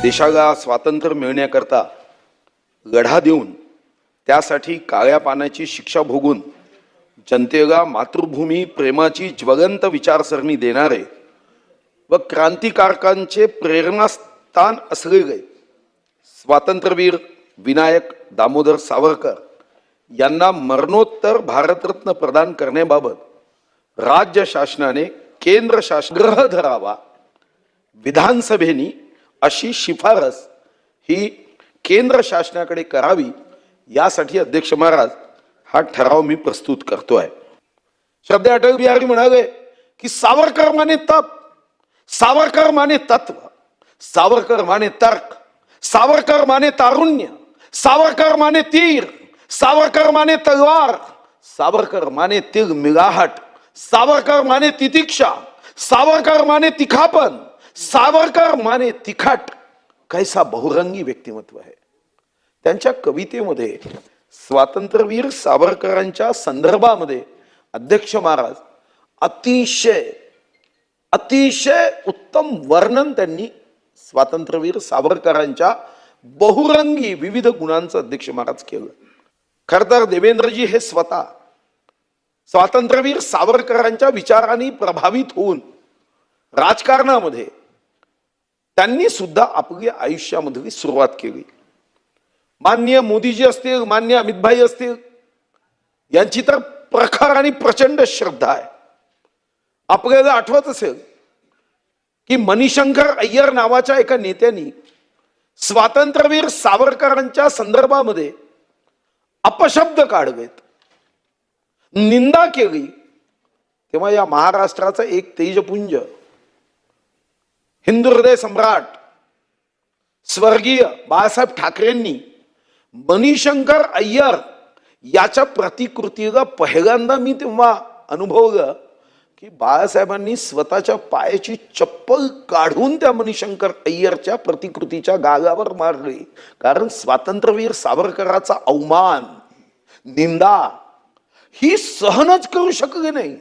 देशाला स्वातंत्र्य मिळण्याकरता लढा देऊन त्यासाठी काळ्या पाण्याची शिक्षा भोगून जनतेला मातृभूमी प्रेमाची ज्वलंत विचारसरणी देणारे व क्रांतिकारकांचे प्रेरणास्थान असलेले स्वातंत्र्यवीर विनायक दामोदर सावरकर यांना मरणोत्तर भारतरत्न प्रदान करण्याबाबत राज्य शासनाने केंद्र शासन ग्रह धरावा, विधानसभेने अशी शिफारस ही केंद्र शासनाकडे करावी, यासाठी अध्यक्ष महाराज हा ठराव मी प्रस्तुत करतोय। श्रद्धेय अटल बिहारी म्हणाले की सावरकर माने तप, सावरकर माने तत्व, सावरकर माने तर्क, सावरकर माने तारुण्य, सावरकर माने तीर, सावरकर माने तलवार, सावरकर माने तिल मिलाहट, सावरकर माने तितिक्षा, सावरकर माने तिखापन, सावरकर माने तिखट। कैसा बहुरंगी व्यक्तिमत्व आहे। त्यांच्या कवितेमध्ये स्वातंत्र्यवीर सावरकरांच्या संदर्भामध्ये अध्यक्ष महाराज अतिशय अतिशय उत्तम वर्णन त्यांनी स्वातंत्र्यवीर सावरकरांच्या बहुरंगी विविध गुणांचं अध्यक्ष महाराज केलं। खरं तर देवेंद्रजी हे स्वतः स्वातंत्र्यवीर सावरकरांच्या विचारांनी प्रभावित होऊन राजकारणामध्ये त्यांनी सुद्धा आपल्या आयुष्यामधली सुरुवात केली। माननीय मोदीजी असतील, माननीय अमितभाई असतील, यांची तर प्रखर आणि प्रचंड श्रद्धा आहे। आपल्याला आठवत असेल की मणिशंकर अय्यर नावाच्या एका नेत्यांनी स्वातंत्र्यवीर सावरकरांच्या संदर्भामध्ये अपशब्द काढलेत, निंदा केली, तेव्हा या महाराष्ट्राचा एक तेजपुंज हिंदू हृदय सम्राट स्वर्गीय बाळासाहेब ठाकरेंनी मणिशंकर अय्यर याच्या प्रतिकृतीला पहिल्यांदा मी तेव्हा अनुभवलं की बाळासाहेबांनी स्वतःच्या पायाची चप्पल काढून त्या मणिशंकर अय्यरच्या प्रतिकृतीच्या गालावर मारली, कारण स्वातंत्र्यवीर सावरकराचा अवमान निंदा ही सहनच करू शकले नाही।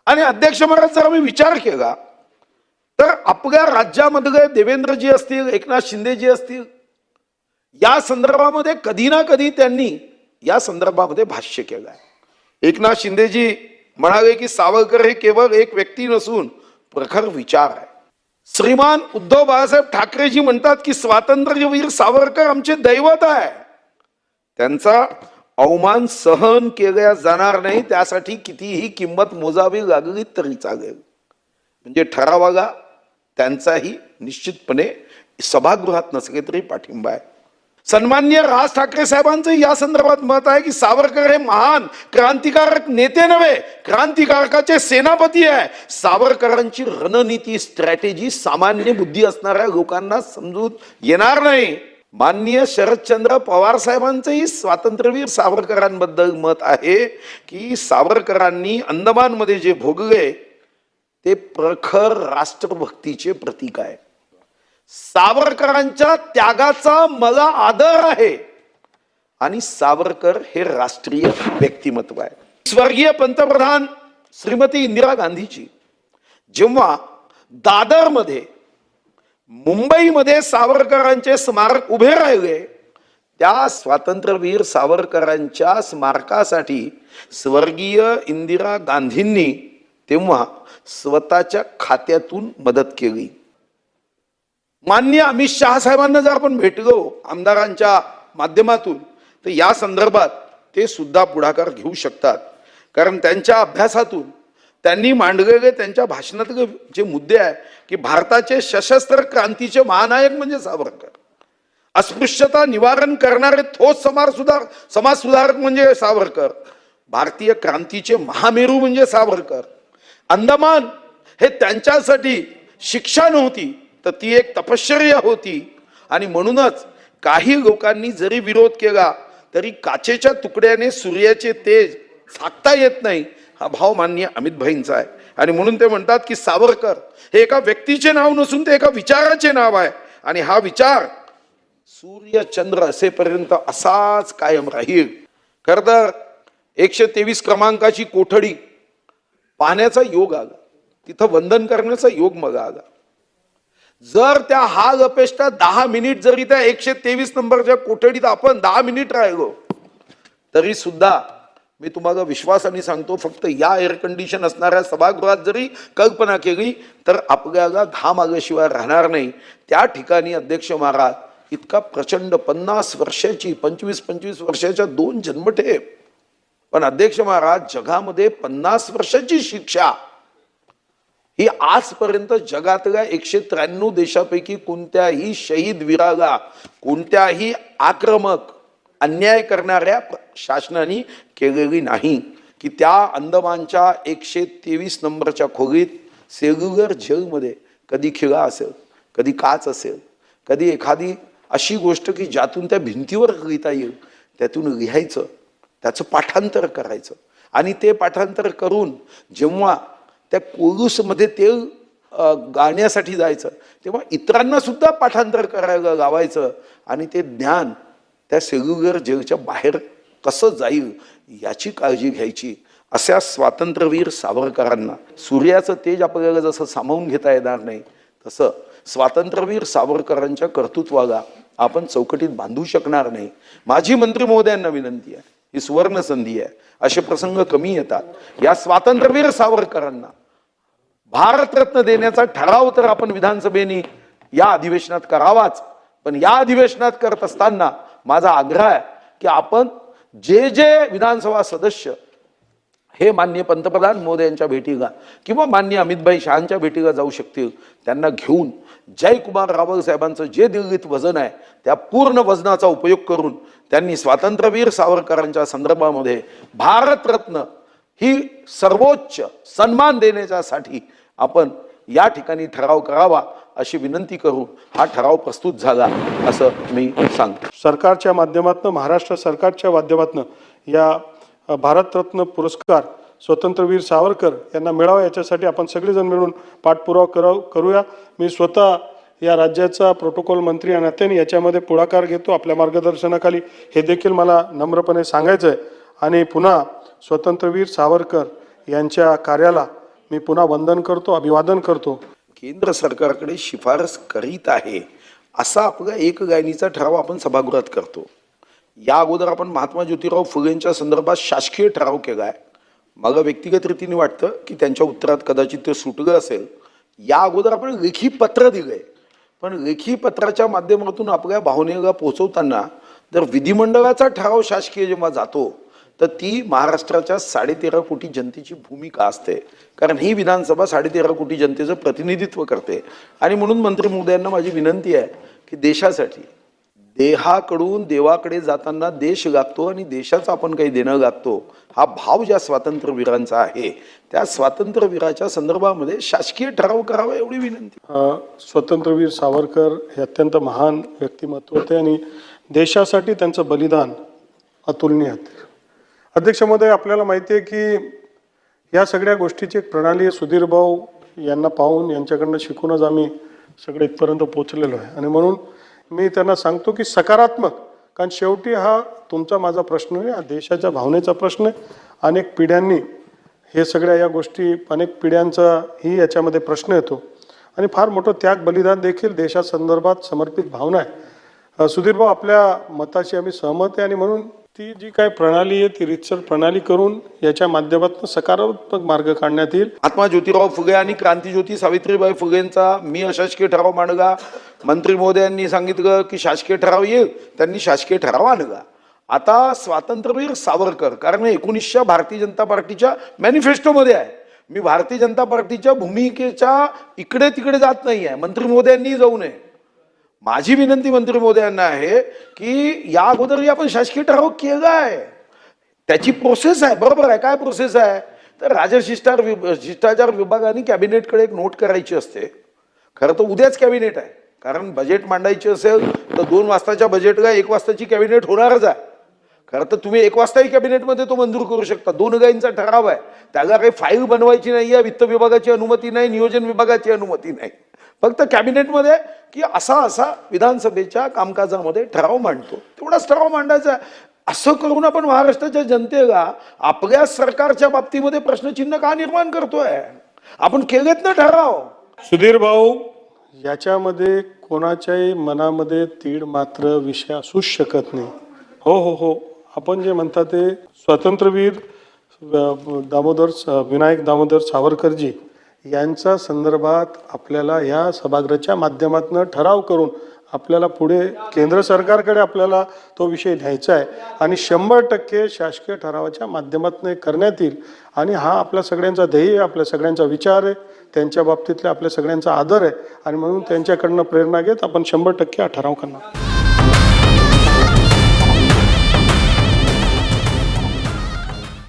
आणि अध्यक्ष महाराज जर आम्ही विचार केला तर आपल्या राज्यामधले देवेंद्रजी असतील, एकनाथ शिंदेजी असतील, या संदर्भामध्ये कधी ना कधी त्यांनी या संदर्भामध्ये भाष्य केलं आहे। एकनाथ शिंदेजी म्हणाले की सावरकर हे केवळ एक व्यक्ती नसून प्रखर विचार आहे। श्रीमान उद्धव बाळासाहेब ठाकरेजी म्हणतात की स्वातंत्र्यवीर सावरकर आमचे दैवत आहे, त्यांचा अवमान सहन केल्या जाणार नाही, त्यासाठी कितीही किंमत मोजावी लागली तरी चालेल। म्हणजे ठरावाला त्यांचाही निश्चितपणे सभागृहात नसले तरी पाठिंबा आहे। सन्माननीय राज ठाकरे साहेबांचं या संदर्भात मत आहे की सावरकर हे महान क्रांतिकारक नेते नव्हे, क्रांतिकारकाचे सेनापती आहे। सावरकरांची रणनीती स्ट्रॅटेजी सामान्य बुद्धी असणाऱ्या लोकांना समजून येणार नाही। माननीय शरदचंद्र पवार साहेबांचंही स्वातंत्र्यवीर सावरकरांबद्दल मत आहे की सावरकरांनी अंदमानमध्ये जे भोगले ते प्रखर राष्ट्रभक्तीचे प्रतीक आहे। सावरकरांच्या त्यागाचा मला आदर आहे आणि सावरकर हे राष्ट्रीय व्यक्तिमत्व आहे। स्वर्गीय पंतप्रधान श्रीमती इंदिरा गांधीजी जेव्हा दादरमध्ये मुंबईमध्ये सावरकरांचे स्मारक उभे राहिले, त्या स्वातंत्र्यवीर सावरकरांच्या स्मारकासाठी स्वर्गीय इंदिरा गांधींनी तेव्हा स्वतःच्या खात्यातून मदत केली। माननीय अमित शहा साहेबांना जर आपण भेटलो आमदारांच्या माध्यमातून तर या संदर्भात ते सुद्धा पुढाकार घेऊ शकतात, कारण त्यांच्या अभ्यासातून त्यांनी मांडलेले त्यांच्या भाषणातले जे मुद्दे आहे की भारताचे सशस्त्र क्रांतीचे महानायक म्हणजे सावरकर, अस्पृश्यता निवारण करणारे ठोस समाज सुधारक म्हणजे सावरकर, भारतीय क्रांतीचे महामेरू म्हणजे सावरकर। अंदमान हे त्यांच्यासाठी शिक्षा नव्हती तर ती एक तपश्चर्या होती, आणि म्हणूनच काही लोकांनी जरी विरोध केला तरी काचेच्या तुकड्याने सूर्याचे तेज झाकता येत नाही, हा भाव माननीय अमितभाईंचा आहे। आणि म्हणून ते म्हणतात की सावरकर हे एका व्यक्तीचे नाव नसून ते एका विचाराचे नाव आहे, आणि हा विचार सूर्य चंद्र असेपर्यंत असाच कायम राहील। खरं तर 123 क्रमांकाची कोठडी पाहण्याचा योग आला, तिथं वंदन करण्याचा योग मला आला। जर त्या हा गपेष्टा 10 मिनिट जरी त्या 123 नंबरच्या कोठडीत आपण 10 मिनिट राहिलो तरी सुद्धा मी तुम्हाला विश्वासाने सांगतो, फक्त या एअर कंडिशन असणाऱ्या सभागृहात जरी कल्पना केली तर आपल्याला घाम आल्याशिवाय राहणार नाही. त्या ठिकाणी अध्यक्ष महाराज इतका प्रचंड 50 वर्षाची 25 वर्षाच्या 2 जन्मठेप, पण अध्यक्ष महाराज जगामध्ये 50 वर्षाची शिक्षा ही आजपर्यंत जगातल्या 193 देशापैकी कोणत्याही शहीद वीराला, कोणत्याही आक्रमक अन्याय करणाऱ्या शासनाने केलेली नाही. की त्या अंदमानच्या 123 नंबरच्या खोलीत सेल्युलर जेलमध्ये कधी खिळा असेल, कधी काच असेल, कधी एखादी अशी गोष्ट की ज्यातून त्या भिंतीवर लिहिता येईल त्यातून लिहायचं, त्याचं पाठांतर करायचं आणि ते पाठांतर करून जेव्हा त्या कोलूसमध्ये तेल गाळण्यासाठी जायचं तेव्हा इतरांना सुद्धा पाठांतर करायला लावायचं आणि ते ज्ञान त्या सेल्युलर जेलच्या बाहेर कसं जाईल याची काळजी घ्यायची. अशा स्वातंत्र्यवीर सावरकरांना सूर्याचं तेज आपल्याला जसं सामावून घेता येणार नाही तसं स्वातंत्र्यवीर सावरकरांच्या कर्तृत्वाला आपण चौकटीत बांधू शकणार नाही. माजी मंत्री महोदयांना विनंती आहे, ही सुवर्ण संधी आहे, असे प्रसंग कमी येतात. या स्वातंत्र्यवीर सावरकरांना भारतरत्न देण्याचा ठराव तर आपण विधानसभेने या अधिवेशनात करावाच, पण या अधिवेशनात करत असताना माझा आग्रह आहे की आपण जे विधानसभा सदस्य हे माननीय पंतप्रधान मोदयांच्या भेटीला किंवा माननीय अमितभाई शहांच्या भेटीला जाऊ शकतील त्यांना घेऊन जयकुमार रावल साहेबांचं जे दिल्लीत वजन आहे त्या पूर्ण वजनाचा उपयोग करून त्यांनी स्वातंत्र्यवीर सावरकरांच्या संदर्भामध्ये भारतरत्न ही सर्वोच्च सन्मान देण्यासाठी आपण या ठिकाणी ठराव करावा अशी विनंती करून हा ठराव प्रस्तुत झाला असं मी सांगतो. सरकारच्या माध्यमातून, महाराष्ट्र सरकारच्या माध्यमातून या भारतरत्न पुरस्कार स्वतंत्रवीर सावरकर यांना मिळावा याच्यासाठी आपण सगळेजण मिळून पाठपुरावा करूया. मी स्वतः या राज्याचा प्रोटोकॉल मंत्री या नात्याने याच्यामध्ये पुढाकार घेतो आपल्या मार्गदर्शनाखाली, हे देखील मला नम्रपणे सांगायचं आहे. आणि पुन्हा स्वतंत्रवीर सावरकर यांच्या कार्याला मी पुन्हा वंदन करतो, अभिवादन करतो. केंद्र सरकारकडे शिफारस करीत आहे असा आपला एक गायनीचा ठराव आपण सभागृहात करतो. या अगोदर आपण महात्मा ज्योतिराव फुलेंच्या संदर्भात शासकीय ठराव केलाय. मला व्यक्तिगत रीतीने वाटतं की त्यांच्या उत्तरात कदाचित ते सुटलं असेल. या अगोदर आपण लेखी पत्र दिलंय, पण लेखी पत्राच्या माध्यमातून आपल्या भावनेला पोहोचवताना जर विधिमंडळाचा ठराव शासकीय जेव्हा जातो तर ती महाराष्ट्राच्या 13.5 कोटी जनतेची भूमिका असते, कारण ही विधानसभा 13.5 कोटी जनतेचं प्रतिनिधित्व करते. आणि म्हणून मंत्री महोदयांना माझी विनंती आहे की देशासाठी देहाकडून देवाकडे जाताना देश लागतो आणि देशाचं आपण काही देणं लागतो, हा भाव ज्या स्वातंत्र्यवीरांचा आहे त्या स्वातंत्र्यवीराच्या संदर्भामध्ये शासकीय ठराव करावा एवढी विनंती. स्वतंत्रवीर सावरकर हे अत्यंत महान व्यक्तिमत्व होते आणि देशासाठी त्यांचं बलिदान अतुलनीय आहे. अध्यक्ष महोदय, आपल्याला माहिती आहे की या सगळ्या गोष्टीची एक प्रणाली आहे. सुधीर भाऊ यांना पाहून यांच्याकडनं शिकूनच आम्ही सगळे इथपर्यंत पोहोचलेलो आहे. आणि म्हणून मी त्यांना सांगतो की सकारात्मक, कारण शेवटी हा तुमचा माझा प्रश्न आहे, हा देशाच्या भावनेचा प्रश्न आहे. अनेक पिढ्यांनी हे सगळ्या या गोष्टी, अनेक पिढ्यांचाही याच्यामध्ये प्रश्न येतो आणि फार मोठं त्याग बलिदान देखील देशासंदर्भात समर्पित भावना आहे. सुधीर भाऊ, आपल्या मताशी आम्ही सहमत आहे आणि म्हणून ती जी काय प्रणाली आहे ती रितसर प्रणाली करून याच्या माध्यमातून सकारात्मक मार्ग काढण्यात येईल. महात्मा ज्योतिराव फुले आणि क्रांतीज्योती सावित्रीबाई फुलेंचा मी अशासकीय ठराव मांडला. मंत्री महोदयांनी सांगितलं की शासकीय ठराव येईल, त्यांनी शासकीय ठराव आणला. आता स्वातंत्र्यवीर सावरकर, कारण 19 भारतीय जनता पार्टीच्या मॅनिफेस्टोमध्ये आहे. मी भारतीय जनता पार्टीच्या भूमिकेच्या इकडे तिकडे जात नाही आहे, मंत्री महोदयांनी जाऊ नये. माझी विनंती मंत्री महोदयांना आहे की या अगोदरही आपण शासकीय ठराव केला आहे, त्याची प्रोसेस आहे. बरोबर आहे, काय प्रोसेस आहे तर शिष्टाचार विभागाने कॅबिनेटकडे एक नोट करायची असते. खरं तर उद्याच कॅबिनेट आहे, कारण बजेट मांडायची असेल तर 2 वाजताच्या बजेटला 1 वाजताची कॅबिनेट होणारच आहे. खरं तर तुम्ही 1 वाजताही कॅबिनेटमध्ये तो मंजूर करू शकता. 2 गायींचा ठराव आहे, त्याला काही फाईल बनवायची नाही आहे, वित्त विभागाची अनुमती नाही, नियोजन विभागाची अनुमती नाही. फक्त कॅबिनेटमध्ये की असा विधानसभेच्या कामकाजामध्ये ठराव मांडतो, तेवढाच ठराव मांडायचा. असं करून आपण महाराष्ट्राच्या जनतेला आपल्या सरकारच्या बाबतीमध्ये प्रश्नचिन्ह का निर्माण करतोय? आपण केलेत ना ठराव. सुधीर भाऊ याच्यामध्ये कोणाच्याही मनामध्ये तीड मात्र विषय असूच शकत नाही. हो हो हो, आपण जे म्हणता ते स्वातंत्र्यवीर विनायक दामोदर सावरकरजी यांच्या संदर्भात आपल्याला या सभागृहाच्या माध्यमातून ठराव करून आपल्याला पुढे केंद्र सरकारकडे आपल्याला तो विषय न्यायचा आहे आणि 100% शासकीय ठरावाच्या माध्यमातून करण्यात येईल. आणि हा आपल्या सगळ्यांचा ध्येय आहे, आपल्या सगळ्यांचा विचार आहे, त्यांच्या बाबतीतला आपल्या सगळ्यांचा आदर आहे आणि म्हणून त्यांच्याकडनं प्रेरणा घेत आपण 100% हा ठराव करणार.